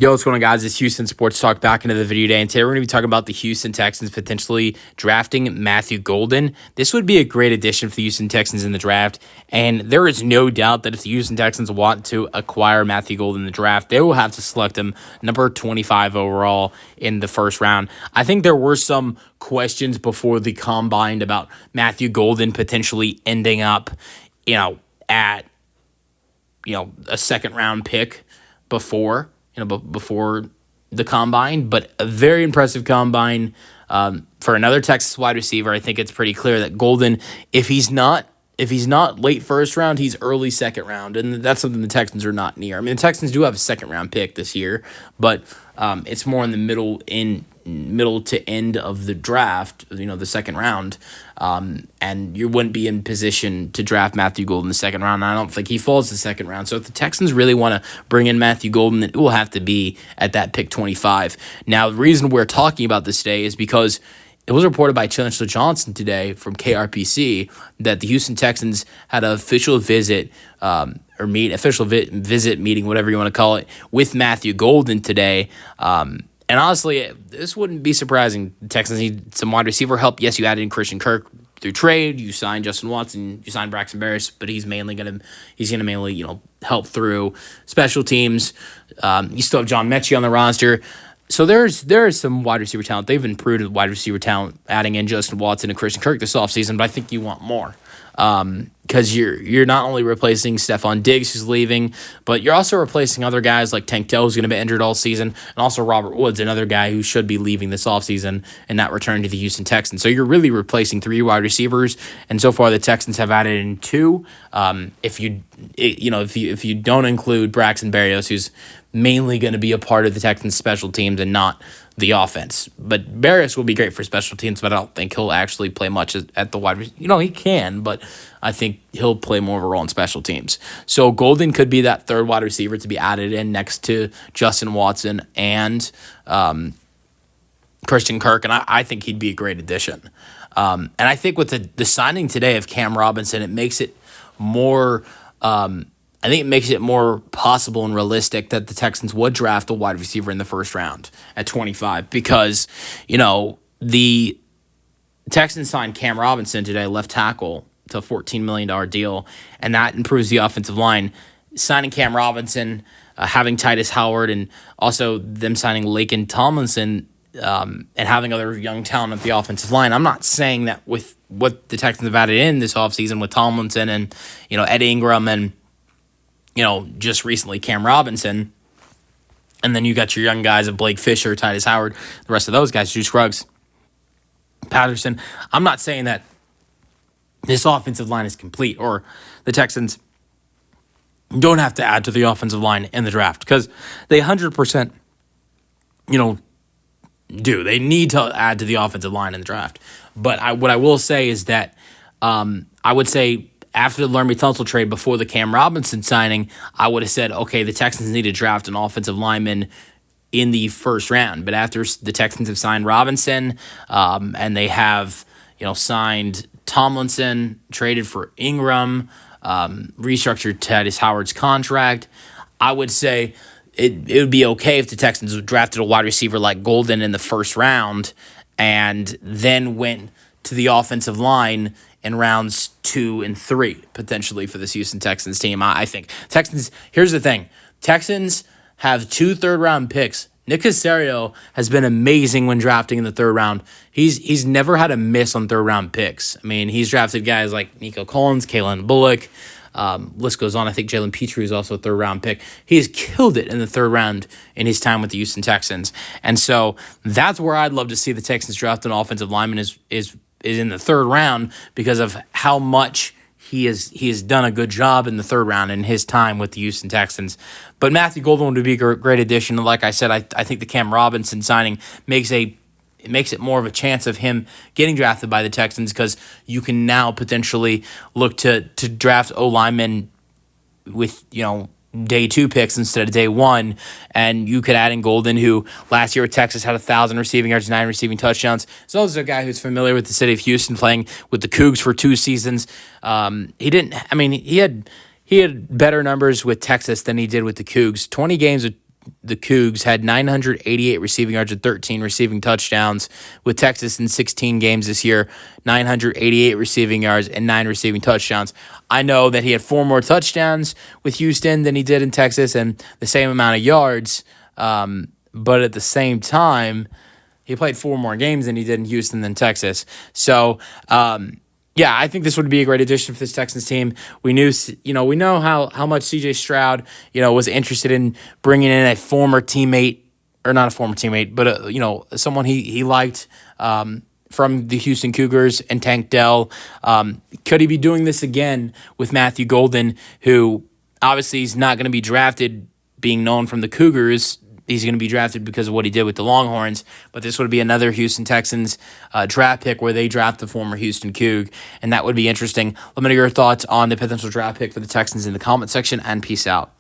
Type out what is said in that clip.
Yo, what's going on, guys? It's Houston Sports Talk back into the video today, and today we're going to be talking about the Houston Texans potentially drafting Matthew Golden. This would be a great addition for the Houston Texans in the draft, and there is no doubt that if the Houston Texans want to acquire Matthew Golden in the draft, they will have to select him number 25 overall in the first round. I think there were some questions before the combine about Matthew Golden potentially ending up, at, a second round pick before the combine, but a very impressive combine for another Texas wide receiver. I think it's pretty clear that Golden, if he's not late first round, he's early second round, and that's something the Texans are not near. I mean, the Texans do have a second round pick this year, but it's more in the middle to end of the draft, the second round, and you wouldn't be in position to draft Matthew Golden in the second round. I don't think he falls to the second round. So if the Texans really want to bring in Matthew Golden, it will have to be at that pick 25. Now, the reason we're talking about this today is because it was reported by Chancellor Johnson today from KRPC that the Houston Texans had an official visit visit meeting, whatever you want to call it, with Matthew Golden today. And honestly, this wouldn't be surprising. The Texans need some wide receiver help. Yes, you added in Christian Kirk through trade. You signed Justin Watson. You signed Braxton Berrios, but he's gonna mainly help through special teams. You still have John Mechie on the roster. So there's some wide receiver talent. They've improved wide receiver talent, adding in Justin Watson and Christian Kirk this offseason, but I think you want more. Because you're not only replacing Stephon Diggs, who's leaving, but you're also replacing other guys like Tank Dell, who's going to be injured all season, and also Robert Woods, another guy who should be leaving this offseason and not returning to the Houston Texans. So you're really replacing three wide receivers, and so far the Texans have added in two. If you don't include Braxton Berrios, who's mainly going to be a part of the Texans' special teams and not the offense. But Berrios will be great for special teams, but I don't think he'll actually play much at the wide receiver. He can, but I think he'll play more of a role in special teams. So Golden could be that third wide receiver to be added in next to Justin Watson and Christian Kirk, and I think he'd be a great addition. And I think with the signing today of Cam Robinson, it makes it more I think it makes it more possible and realistic that the Texans would draft a wide receiver in the first round at 25 because, the Texans signed Cam Robinson today, left tackle, to a $14 million deal, and that improves the offensive line. Signing Cam Robinson, having Titus Howard, and also them signing Laken Tomlinson and having other young talent at the offensive line. I'm not saying that with what the Texans have added in this offseason with Tomlinson and, Ed Ingram and, just recently Cam Robinson, and then you got your young guys of Blake Fisher, Titus Howard, the rest of those guys, Juice Scruggs, Patterson. I'm not saying that this offensive line is complete or the Texans don't have to add to the offensive line in the draft because they 100%, do. They need to add to the offensive line in the draft. But what I will say is that I would say after the Laramie Tunsil trade, before the Cam Robinson signing, I would have said, okay, the Texans need to draft an offensive lineman in the first round. But after the Texans have signed Robinson and they have, signed Tomlinson, traded for Ingram, restructured Titus Howard's contract, I would say it would be okay if the Texans drafted a wide receiver like Golden in the first round and then went to the offensive line in rounds 2 and 3, potentially, for this Houston Texans team. I think Texans, here's the thing. Texans have 2 third-round picks. Nick Caserio has been amazing when drafting in the third round. He's never had a miss on third-round picks. I mean, he's drafted guys like Nico Collins, Kalen Bullock, list goes on. I think Jalen Petrie is also a third-round pick. He has killed it in the third round in his time with the Houston Texans. And so that's where I'd love to see the Texans draft an offensive lineman is in the third round because of how much he has done a good job in the third round in his time with the Houston Texans. But Matthew Golden would be a great addition. Like I said, I think the Cam Robinson signing makes it more of a chance of him getting drafted by the Texans because you can now potentially look to draft O-linemen with, day 2 picks instead of day 1, and you could add in Golden, who last year with Texas had 1,000 receiving yards, 9 receiving touchdowns. So this is a guy who's familiar with the city of Houston, playing with the Cougs for 2 seasons. He had better numbers with Texas than he did with the Cougs. 20 games with the Cougs had 988 receiving yards and 13 receiving touchdowns with Texas in 16 games this year, 988 receiving yards and 9 receiving touchdowns. I know that he had 4 more touchdowns with Houston than he did in Texas and the same amount of yards, but at the same time, he played 4 more games than he did in Houston than Texas. So, yeah, I think this would be a great addition for this Texans team. We know how much C.J. Stroud, was interested in bringing in a former teammate, or not a former teammate, but someone he liked from the Houston Cougars, and Tank Dell. Could he be doing this again with Matthew Golden, who obviously is not going to be drafted being known from the Cougars? He's going to be drafted because of what he did with the Longhorns, but this would be another Houston Texans draft pick where they draft the former Houston Coug, and that would be interesting. Let me know your thoughts on the potential draft pick for the Texans in the comment section, and peace out.